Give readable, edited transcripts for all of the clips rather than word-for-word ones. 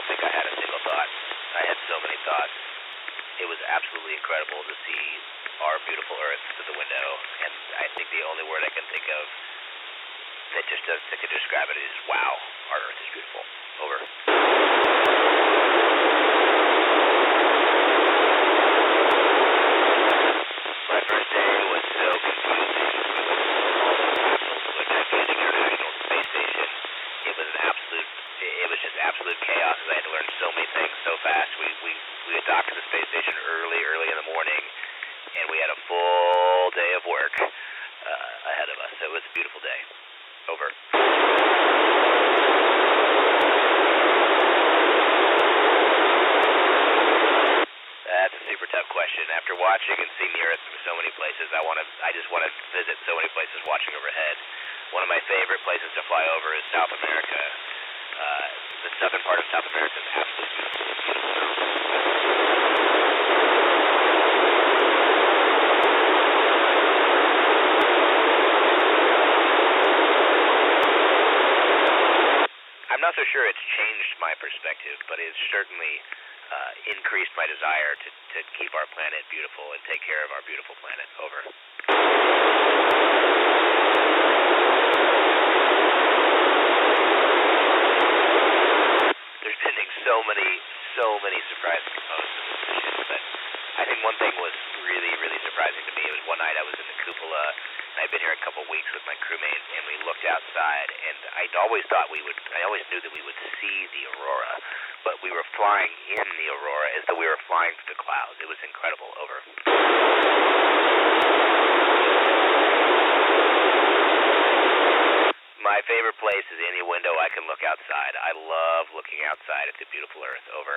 don't think I had a single thought. I had so many thoughts. It was absolutely incredible to see our beautiful Earth through the window, and I think the only word I can think of that could describe it is, wow, our Earth is beautiful. Over. My first day was so confusing. All the capsules to a gigantic International Space Station. It was just absolute chaos, as I had to learn so many things so fast. We had docked to the space station early in the morning, and we had a full day of work ahead of us. So it was a beautiful day. Over. That's a super tough question. After watching and seeing the Earth from so many places, I just want to visit so many places watching overhead. One of my favorite places to fly over is South America. The southern part of South America is absolutely beautiful. I'm not so sure it's changed my perspective, but it's certainly increased my desire to keep our planet beautiful and take care of our beautiful planet. Over. There's been so many surprising components of this mission, but I think one thing was really, really surprising to me. It was one night I was in the cupola, and I'd been here a couple of weeks with my crewmates, and we looked outside, and I always knew that we would see the aurora, but we were flying in the aurora as though we were flying through the clouds. It was incredible. Over. My favorite place is any window I can look outside. I love looking outside at the beautiful Earth. Over.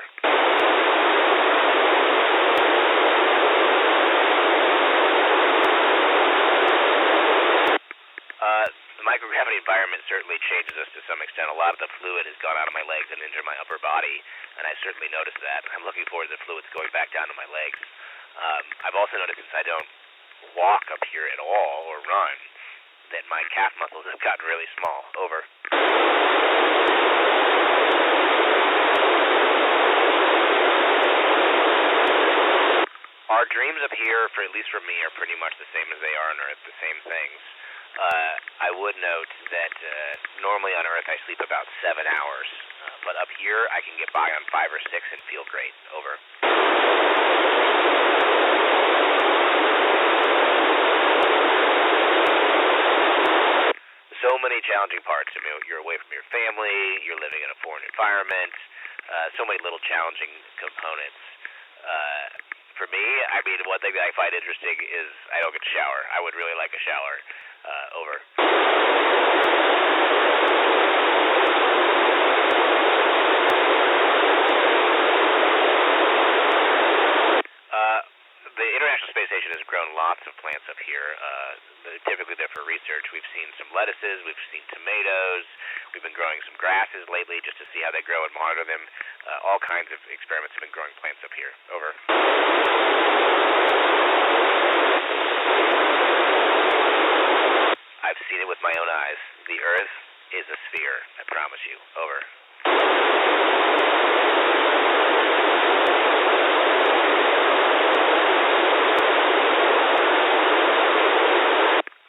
The microgravity environment certainly changes us to some extent. A lot of the fluid has gone out of my legs and into my upper body, and I certainly noticed that. I'm looking forward to the fluids going back down to my legs. I've also noticed since I don't walk up here at all or run, that my calf muscles have gotten really small. Over. Our dreams up here, at least for me, are pretty much the same as they are on Earth, the same things. I would note that normally on Earth I sleep about 7 hours, but up here I can get by on 5 or 6 and feel great. Over. So many challenging parts. I mean, you're away from your family, you're living in a foreign environment, so many little challenging components. For me, I mean, one thing that I find interesting is I don't get to shower. I would really like a shower. Over. The International Space Station has grown lots of plants up here. Typically they're for research. We've seen some lettuces, we've seen tomatoes, we've been growing some grasses lately just to see how they grow and monitor them. All kinds of experiments have been growing plants up here. Over. I've seen it with my own eyes. The Earth is a sphere, I promise you. Over.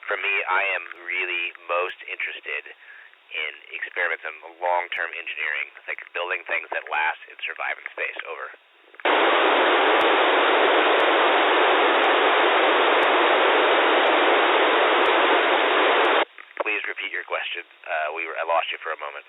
For me, I am really most interested in experiments in long-term engineering, like building things that last and survive in space. Over. Please repeat your question. I lost you for a moment.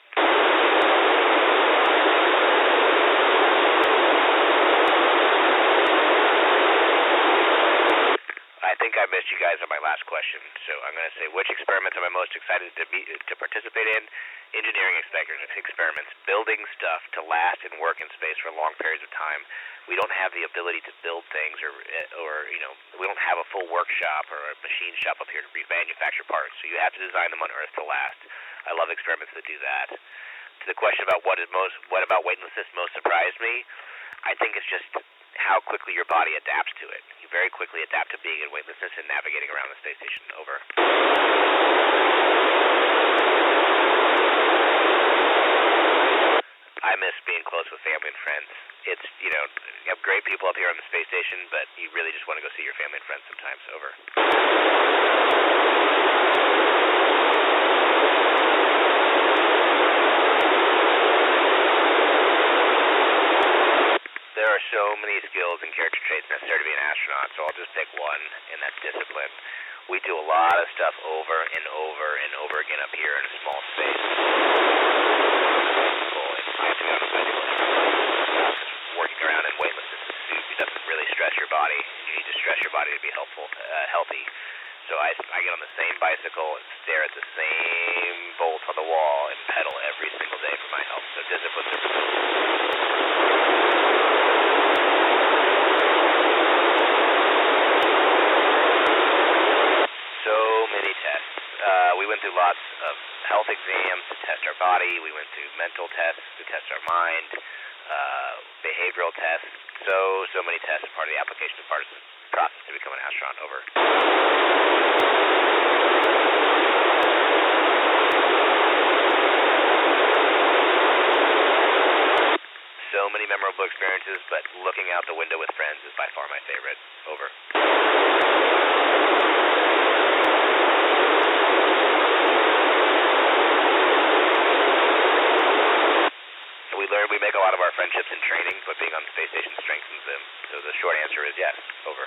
I think I missed you guys on my last question, so I'm going to say, which experiments am I most excited to participate in? Engineering experiments, building stuff to last and work in space for long periods of time. We don't have the ability to build things, or we don't have a full workshop or a machine shop up here to manufacture parts. So you have to design them on Earth to last. I love experiments that do that. To the question about what about weightlessness most surprised me, I think it's just how quickly your body adapts to it. You very quickly adapt to being in weightlessness and navigating around the space station. Over. I miss being close with family and friends. It's, you have great people up here on the space station, but you really just want to go see your family and friends sometimes. Over. There are so many skills and character traits necessary to be an astronaut, so I'll just pick one, and that's discipline. We do a lot of stuff over and over and over again up here in a small space. Working around in weightlessness in a suit, it doesn't really stress your body. You need to stress your body to be healthy. So I get on the same bicycle and stare at the same bolt on the wall and pedal every single day for my health. So discipline. So many tests. We went through lots of health exams to test our body. We went through mental tests to test our mind, behavioral tests. So many tests as part of the application of process to become an astronaut. Over. So many memorable experiences, but looking out the window with friends is by far my favorite. Over. We make a lot of our friendships in training, but being on the space station strengthens them. So the short answer is yes. Over.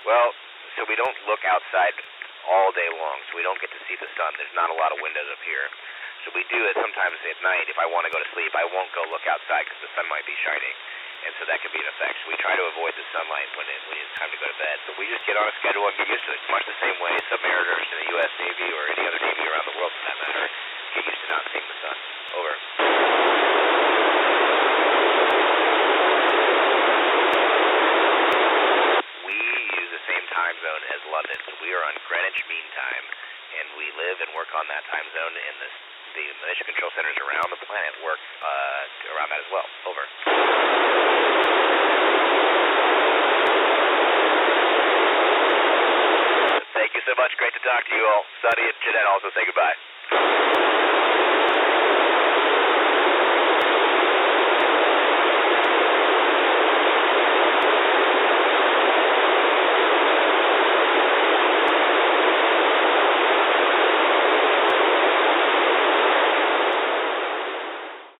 Well, so we don't look outside all day long, so we don't get to see the sun. There's not a lot of windows up here. So we do it sometimes at night. If I want to go to sleep, I won't go look outside because the sun might be shining. And so that could be an effect. So we try to avoid the sunlight when it's time to go to bed. So we just get on a schedule and get used to it. Much the same way submariners in the U.S. Navy or any other Navy around the world, for that matter, get used to not seeing the sun. Over. We use the same time zone as London. So we are on Greenwich Mean Time, and we live and work on that time zone, and the mission control centers around the planet work around that as well. Over. Thank you so much. Great to talk to you all. Sonny and Jeanette also say goodbye.